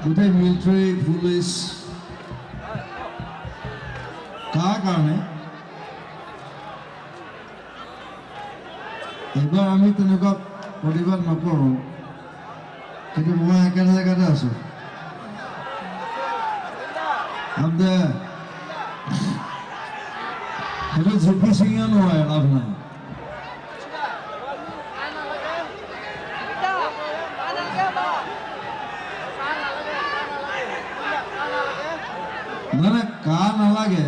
গোটেই military police কাৰ কাৰণে এইবাৰ আমি তেনেকুৱা প্ৰতিবাদ নকৰোঁ, কিন্তু মই একেটা জেগাতে আছোঁ। সেইটো জুপি চিঙিও নহয়, লাভ নাই। মানে কা নালাগে,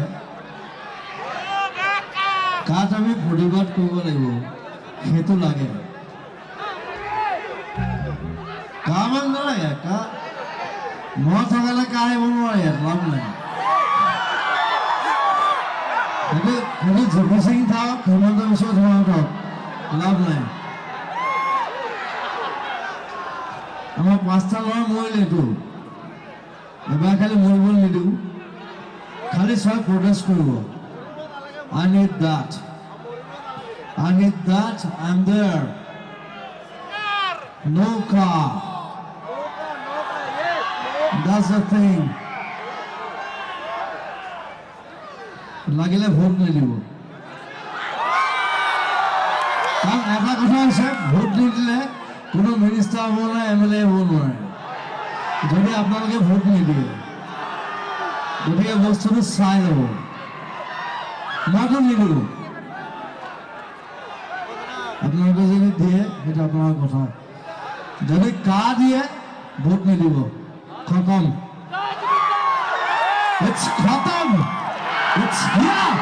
কাত আমি প্ৰতিবাদ কৰিব লাগিব, সেইটো লাগে। কা মান নালাগে, কা মই থকালে কা আহিব নোৱাৰে, লাভ নাই। সেইটো জুপি চিঙি থাকক, হিমন্ত বিশ্ব শৰ্মা থাকক, লাভ নাই। আমাৰ 5টা ল'ৰা মৰিলেতো, এবাৰ খালি মৰিবলৈ নিদিওঁ, খালি চব প্ৰটেষ্ট কৰিব। I need that. I'm there. No car. That's the thing. লাগিলে ভোট নিদিব, কাৰণ এটা কথা হৈছে ভোট নিদিলে কোনো মিনিষ্টাৰ হ'ব নোৱাৰে, MLA হ'ব নোৱাৰে, যদি আপোনালোকে ভোট নিদিয়ে। গতিকে বস্তুটো চাই ল'ব। মইতো নিদিওঁ, আপোনালোকে যদি দিয়ে সেইটো আপোনাৰ কথা। যদি কা দিয়ে ভোট নিদিব, খতম। It's খতম। It's here.